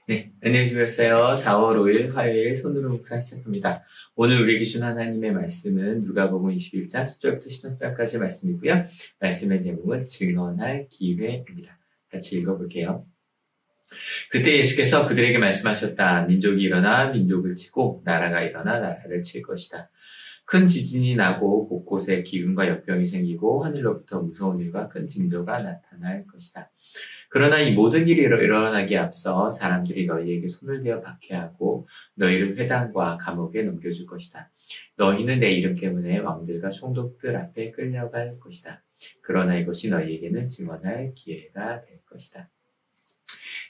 네, 안녕히 주무셨어요. 4월 5일 화요일 손으로 묵상 시작합니다. 오늘 우리에게 준 하나님의 말씀은 누가복음 21장 10절부터 13절까지 말씀이고요. 말씀의 제목은 증언할 기회입니다. 같이 읽어볼게요. 그때 예수께서 그들에게 말씀하셨다. 민족이 일어나 민족을 치고 나라가 일어나 나라를 칠 것이다. 큰 지진이 나고 곳곳에 기근과 역병이 생기고 하늘로부터 무서운 일과 큰 징조가 나타날 것이다. 그러나 이 모든 일이 일어나기에 앞서 사람들이 너희에게 손을 대어 박해하고 너희를 회당과 감옥에 넘겨줄 것이다. 너희는 내 이름 때문에 왕들과 총독들 앞에 끌려갈 것이다. 그러나 이것이 너희에게는 증언할 기회가 될 것이다.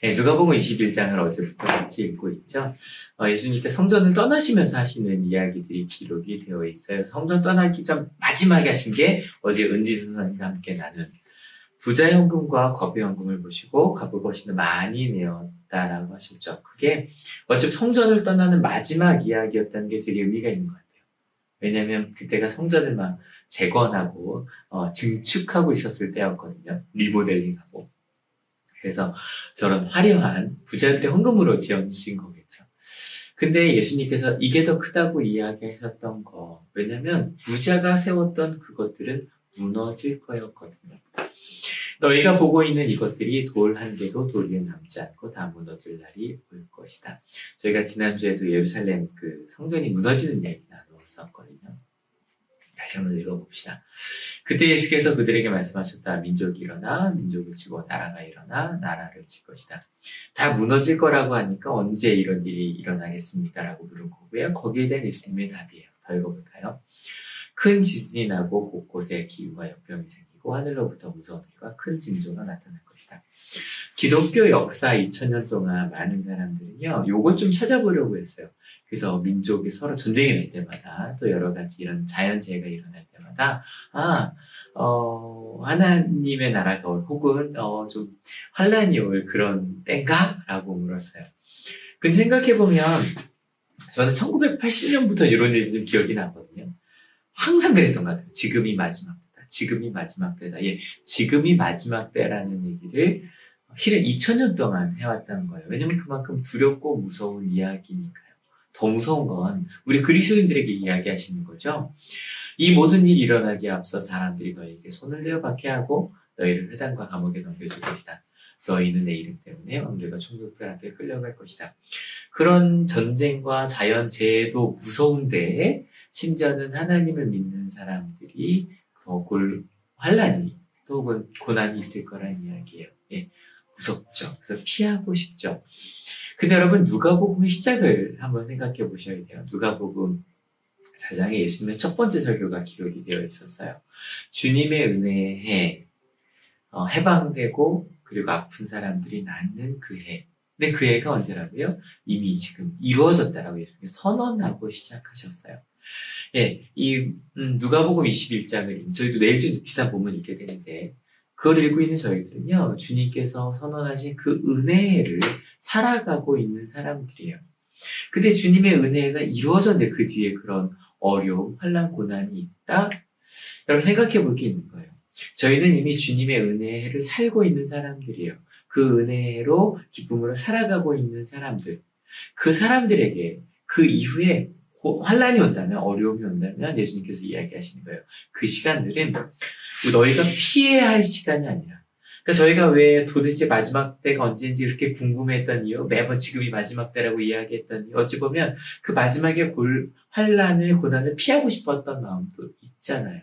네, 누가복음 21장을 어제부터 같이 읽고 있죠. 예수님께 성전을 떠나시면서 하시는 이야기들이 기록이 되어 있어요. 성전 떠나기 전 마지막에 하신 게 어제 은지선 선생님과 함께 나눈 부자의 헌금과 거부의 헌금을 보시고 갚을 것이는 많이 내었다라고 하셨죠. 그게 어차피 성전을 떠나는 마지막 이야기였다는 게 되게 의미가 있는 것 같아요. 왜냐하면 그때가 성전을 막 재건하고 증축하고 있었을 때였거든요. 리모델링하고. 그래서 저런 화려한 부자들의 헌금으로 지어주신 거겠죠. 근데 예수님께서 이게 더 크다고 이야기하셨던 거. 왜냐면 부자가 세웠던 그것들은 무너질 거였거든요. 너희가 보고 있는 이것들이 돌 한 개도 돌 위에 남지 않고 다 무너질 날이 올 것이다. 저희가 지난주에도 예루살렘 그 성전이 무너지는 이야기 나누었었거든요. 다시 한번 읽어봅시다. 그때 예수께서 그들에게 말씀하셨다. 민족이 일어나 민족을 치고 나라가 일어나 나라를 칠 것이다. 다 무너질 거라고 하니까 언제 이런 일이 일어나겠습니까? 라고 물은 거고요. 거기에 대한 예수님의 답이에요. 더 읽어볼까요? 큰 지진이 나고 곳곳에 기후와 역병이 생기고 하늘로부터 무서운 일과 큰 징조가 나타날 것이다. 기독교 역사 2000년 동안 많은 사람들은요, 요걸 좀 찾아보려고 했어요. 그래서 민족이 서로 전쟁이 날 때마다 또 여러 가지 이런 자연재해가 일어날 때마다 하나님의 나라가 올 혹은 좀 환란이 올 그런 때인가? 라고 물었어요. 근데 생각해보면 저는 1980년부터 이런 일이 좀 기억이 나거든요. 항상 그랬던 것 같아요. 지금이 마지막 때다. 지금이 마지막 때다. 예, 지금이 마지막 때라는 얘기를 실은 2000년 동안 해왔다는 거예요. 왜냐면 그만큼 두렵고 무서운 이야기니까요. 더 무서운 건 우리 그리스도인들에게 이야기하시는 거죠. 이 모든 일이 일어나기에 앞서 사람들이 너희에게 손을 내어 박해하고 너희를 회당과 감옥에 넘겨줄 것이다. 너희는 내 이름 때문에 왕들과 총독들 앞에 끌려갈 것이다. 그런 전쟁과 자연재해도 무서운데 심지어는 하나님을 믿는 사람들이 더 환란이 또 고난이 있을 거라는 이야기예요. 예, 무섭죠. 그래서 피하고 싶죠. 근데 여러분 누가복음의 시작을 한번 생각해 보셔야 돼요. 누가복음 4장에 예수님의 첫 번째 설교가 기록이 되어 있었어요. 주님의 은혜에 해방되고 그리고 아픈 사람들이 낫는 그 해. 근데 그 해가 언제라고요? 이미 지금 이루어졌다라고 예수님께서 선언하고 시작하셨어요. 예, 이 누가복음 21장을 저희도 내일 좀 비슷한 본문 읽게 되는데 그걸 읽고 있는 저희들은요, 주님께서 선언하신 그 은혜를 살아가고 있는 사람들이에요. 근데 주님의 은혜가 이루어졌는데 그 뒤에 그런 어려움, 환난, 고난이 있다? 여러분 생각해 볼 게 있는 거예요. 저희는 이미 주님의 은혜를 살고 있는 사람들이에요. 그 은혜로 기쁨으로 살아가고 있는 사람들. 그 사람들에게 그 이후에 환난이 온다면, 어려움이 온다면 예수님께서 이야기하시는 거예요. 그 시간들은 너희가 피해야 할 시간이 아니라, 그러니까 저희가 왜 도대체 마지막 때가 언제인지 이렇게 궁금했던 이유, 매번 지금이 마지막 때라고 이야기했던 이유, 어찌 보면 그 마지막에 환난을, 고난을 피하고 싶었던 마음도 있잖아요.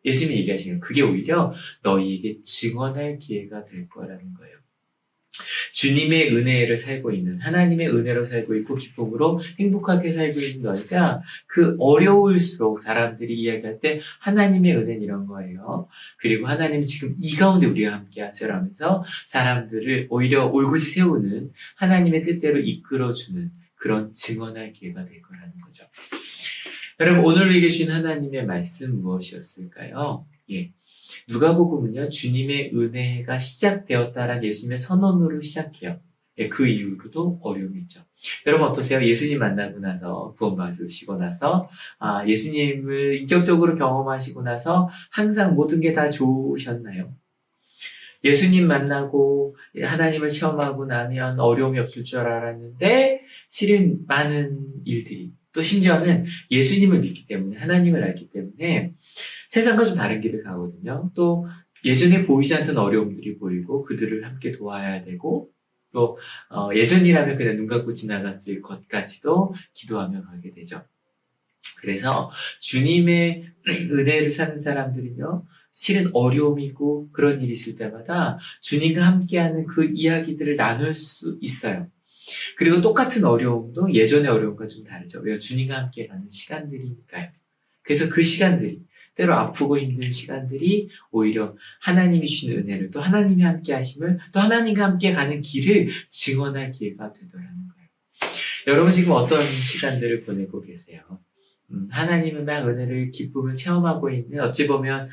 예수님이 얘기하시는 그게 오히려 너희에게 증언할 기회가 될 거라는 거예요. 주님의 은혜를 살고 있는, 하나님의 은혜로 살고 있고 기쁨으로 행복하게 살고 있는 너희가 그 어려울수록 사람들이 이야기할 때 하나님의 은혜는 이런 거예요. 그리고 하나님이 지금 이 가운데 우리와 함께 하세요라면서 사람들을 오히려 올곧이 세우는 하나님의 뜻대로 이끌어주는 그런 증언할 기회가 될 거라는 거죠. 여러분 오늘 우리에게 주신 하나님의 말씀 무엇이었을까요? 예. 누가복음은요, 주님의 은혜가 시작되었다라는 예수님의 선언으로 시작해요. 예, 그 이후로도 어려움이 있죠. 여러분 어떠세요? 예수님 만나고 나서, 구원받으시고 나서, 예수님을 인격적으로 경험하시고 나서 항상 모든 게 다 좋으셨나요? 예수님 만나고 하나님을 체험하고 나면 어려움이 없을 줄 알았는데 실은 많은 일들이 또 심지어는 예수님을 믿기 때문에 하나님을 알기 때문에 세상과 좀 다른 길을 가거든요. 또 예전에 보이지 않던 어려움들이 보이고 그들을 함께 도와야 되고 또 예전이라면 그냥 눈 감고 지나갔을 것까지도 기도하며 가게 되죠. 그래서 주님의 은혜를 사는 사람들은요, 실은 어려움이 있고 그런 일이 있을 때마다 주님과 함께하는 그 이야기들을 나눌 수 있어요. 그리고 똑같은 어려움도 예전의 어려움과 좀 다르죠. 왜요? 주님과 함께 가는 시간들이니까요. 그래서 그 시간들이, 때로 아프고 힘든 시간들이 오히려 하나님이 주시는 은혜를 또 하나님이 함께 하심을 또 하나님과 함께 가는 길을 증언할 기회가 되더라는 거예요. 여러분 지금 어떤 시간들을 보내고 계세요? 하나님은 막 은혜를 기쁨을 체험하고 있는 어찌 보면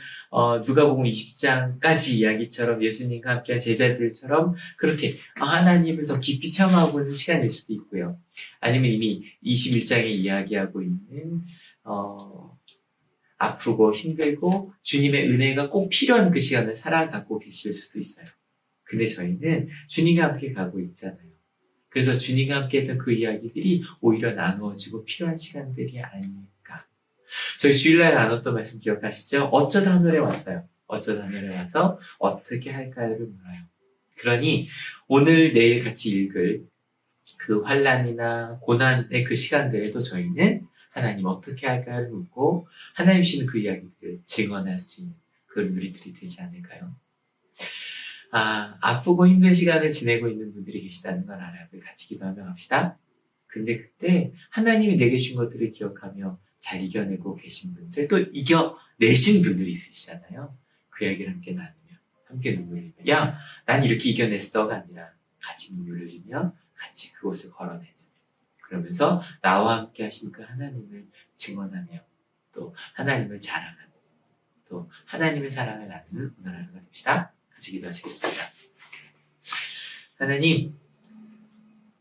누가복음 20장까지 이야기처럼 예수님과 함께한 제자들처럼 그렇게 하나님을 더 깊이 체험하고 있는 시간일 수도 있고요. 아니면 이미 21장에 이야기하고 있는 아프고 힘들고 주님의 은혜가 꼭 필요한 그 시간을 살아가고 계실 수도 있어요. 근데 저희는 주님과 함께 가고 있잖아요. 그래서 주님과 함께 했던 그 이야기들이 오히려 나누어지고 필요한 시간들이 아닐까. 저희 주일날 나눴던 말씀 기억하시죠? 어쩌다 하늘에 왔어요. 어쩌다 하늘에 와서 어떻게 할까요를 물어요. 그러니 오늘 내일 같이 읽을 그 환난이나 고난의 그 시간들에도 저희는 하나님 어떻게 할까요를 묻고 하나님 주시는 그 이야기들을 증언할 수 있는 그런 우리들이 되지 않을까요? 아프고 힘든 시간을 지내고 있는 분들이 계시다는 걸 알아요. 같이 기도하며 갑시다. 근데 그때 하나님이 내게 주신 것들을 기억하며 잘 이겨내고 계신 분들, 또 이겨내신 분들이 있으시잖아요. 그 이야기를 함께 나누며, 함께 눈물 흘리며, 야, 난 이렇게 이겨냈어가 아니라 같이 눈물 흘리며 같이 그곳을 걸어내는. 그러면서 나와 함께 하신 그 하나님을 증언하며 또 하나님을 자랑하는, 또 하나님의 사랑을 나누는 오늘 하루가 됩시다. 같이 기도하시겠습니다. 하나님,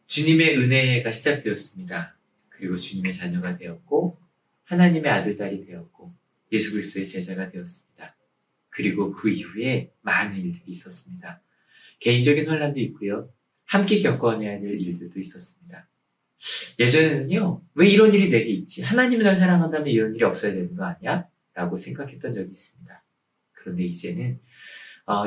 주님의 은혜가 시작되었습니다. 그리고 주님의 자녀가 되었고 하나님의 아들, 딸이 되었고 예수 그리스도의 제자가 되었습니다. 그리고 그 이후에 많은 일들이 있었습니다. 개인적인 혼란도 있고요. 함께 겪어내야 될 일들도 있었습니다. 예전에는요, 왜 이런 일이 내게 있지? 하나님을 날 사랑한다면 이런 일이 없어야 되는 거 아니야? 라고 생각했던 적이 있습니다. 그런데 이제는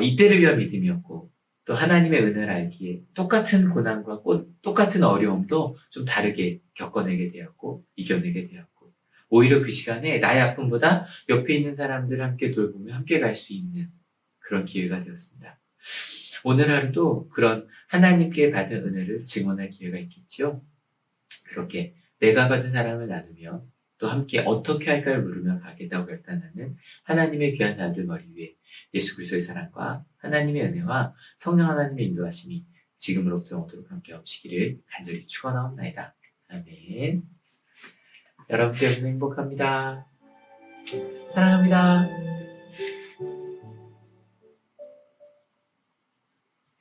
이때를 위한 믿음이었고 또 하나님의 은혜를 알기에 똑같은 고난과 똑같은 어려움도 좀 다르게 겪어내게 되었고 이겨내게 되었고 오히려 그 시간에 나의 아픔보다 옆에 있는 사람들을 함께 돌보며 함께 갈 수 있는 그런 기회가 되었습니다. 오늘 하루도 그런 하나님께 받은 은혜를 증언할 기회가 있겠지요. 그렇게 내가 받은 사랑을 나누며 또 함께 어떻게 할까를 물으며 가겠다고 결단하는 하나님의 귀한 자들 머리 위에 예수 그리스도의 사랑과 하나님의 은혜와 성령 하나님의 인도하심이 지금으로부터 영원토록 함께 없으시기를 간절히 축원하옵나이다. 아멘. 여러분 때문에 행복합니다. 사랑합니다.